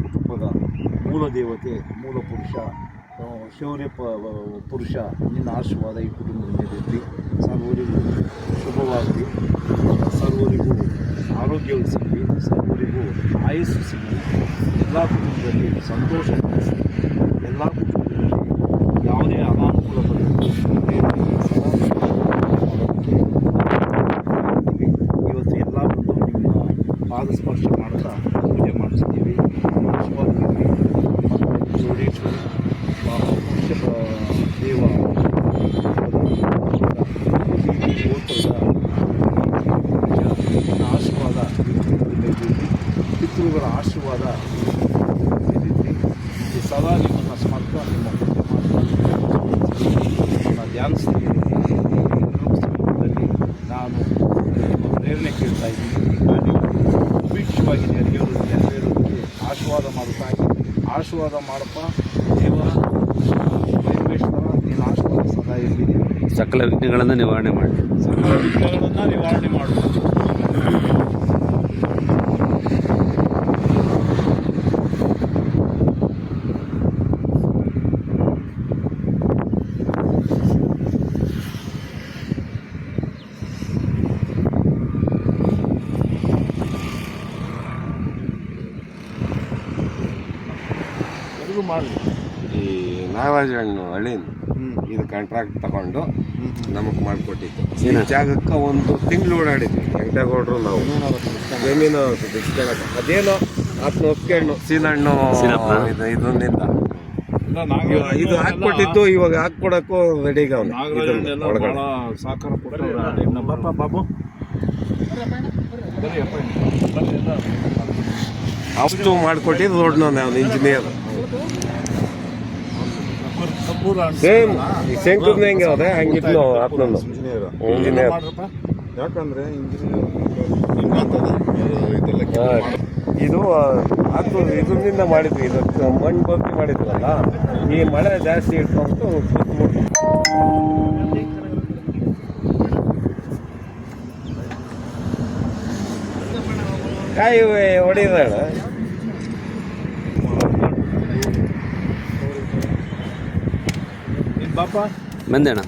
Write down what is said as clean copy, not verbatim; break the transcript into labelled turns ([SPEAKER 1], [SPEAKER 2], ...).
[SPEAKER 1] ಕುಟುಂಬದ ಮೂಲ ದೇವತೆ, ಮೂಲ ಪುರುಷ, ಶೌರ್ಯ ಪುರುಷ ನಿನ್ನ ಆಶೀರ್ವಾದ ಈ ಕುಟುಂಬದ ಮೇಲೆ ಇರಲಿ. ಸರ್ವರಿಗೂ ಶುಭವಾಗಲಿ, ಸರ್ವರಿಗೂ ಆರೋಗ್ಯ ಸಿಗಲಿ, ಸರ್ವರಿಗೂ ಆಯಸ್ಸು ಸಿಗಲಿ, ಎಲ್ಲ ಕುಟುಂಬದಲ್ಲಿ ಸಂತೋಷ ಪಡಿಸಲಿ, ಎಲ್ಲ ಕುಟುಂಬದಲ್ಲಿ ಯಾವುದೇ ಅನಾನುಕೂಲ ಇವತ್ತು ಎಲ್ಲ ಬಂದು ನಿಮ್ಮ ಪಾದ ಸ್ಪರ್ಶ ಮಾಡ್ತಾ ಪೂಜೆ ಮಾಡಿಸ್ತೀವಿ. ಆಶೀರ್ವಾದದಲ್ಲಿ ಚೌಡೇಶ್ವರಿ ದೇವ ಆಶೀರ್ವಾದ ಪಿತೃಗಳ ಆಶೀರ್ವಾದ ಸದಾ ನಿಮ್ಮನ್ನು ಸ್ಮರ್ತ ನಿಮ್ಮ ಪೂಜೆ ಧ್ಯಾನಿಸ್ತೀನಿ. ನಾನು ನಿಮ್ಮ ಪ್ರೇರಣೆ ಕೇಳ್ತಾ ಇದ್ದೀನಿ. ಅಪೇಕ್ಷವಾಗಿ ನೆರವೇರೋದಕ್ಕೆ ಆಶೀರ್ವಾದ ಮಾಡಪ್ಪ ದೇವ ಪರಮೇಶ್ವರ. ನೀನು ಆಶೀರ್ವಾದ ಸದಾ ಇದ್ದೀನಿ.
[SPEAKER 2] ಸಕಲ ವಿಘ್ನಗಳನ್ನು ನಿವಾರಣೆ ಮಾಡಿ.
[SPEAKER 3] ಈ ನಾಗರಾಜ ಹಣ್ಣು ಹಳ್ಳಿನ ಇದು ಕಾಂಟ್ರಾಕ್ಟ್ ತಗೊಂಡು ನಮಗೆ ಮಾಡಿಕೊಟ್ಟಿದ್ದು. ಈ ಜಾಗಕ್ಕೆ ಒಂದು ತಿಂಗಳು ಓಡಾಡಿದ್ವಿ ವೆಂಕಟೇಗೌಡರು ನಾವು ಜಮೀನು ಬಿಡಿಸ್ಕೊಳ್ಳೋದು. ಅದೇನೋ ಆತ್ನ ಒಪ್ಕೊಂಡು ಸೀನಣ್ಣು ಇದೊಂದಿಂದ ಇದು ಹಾಕ್ಕೊಟ್ಟಿದ್ದು ಇವಾಗ ಹಾಕ್ಕೊಡಕ್ಕೂ ರೆಡಿಗೆ ಅವನು ಒಳಗಡೆ
[SPEAKER 1] ಸಾಕಾರ ಬಾಬು
[SPEAKER 3] ಅಷ್ಟು ಮಾಡಿಕೊಟ್ಟಿದ್ದು ದೊಡ್ಡವನೇ ಅವನು ಇಂಜಿನಿಯರ್. ಸೇಮ್ ಶಂಕರ್ನ ಹೆಂಗೆ ಅವದೆ ಹಂಗಿದ್ನು ಆತ್ನನ್ನು ಇಂಜಿನಿಯರ್.
[SPEAKER 1] ಯಾಕಂದ್ರೆ
[SPEAKER 3] ಇದು ಅದು ಇದರಿಂದ ಮಾಡಿದ್ವಿ. ಇದು ಮಣ್ಣು ಭರ್ತಿ ಮಾಡಿದ್ವಲ್ಲ, ಈ ಮಳೆ ಜಾಸ್ತಿ ಇಟ್ಕೊಂಡು ಕಾಯಿ ಹೊಡಿದಾಳ.
[SPEAKER 2] ಬಂದೇಣ.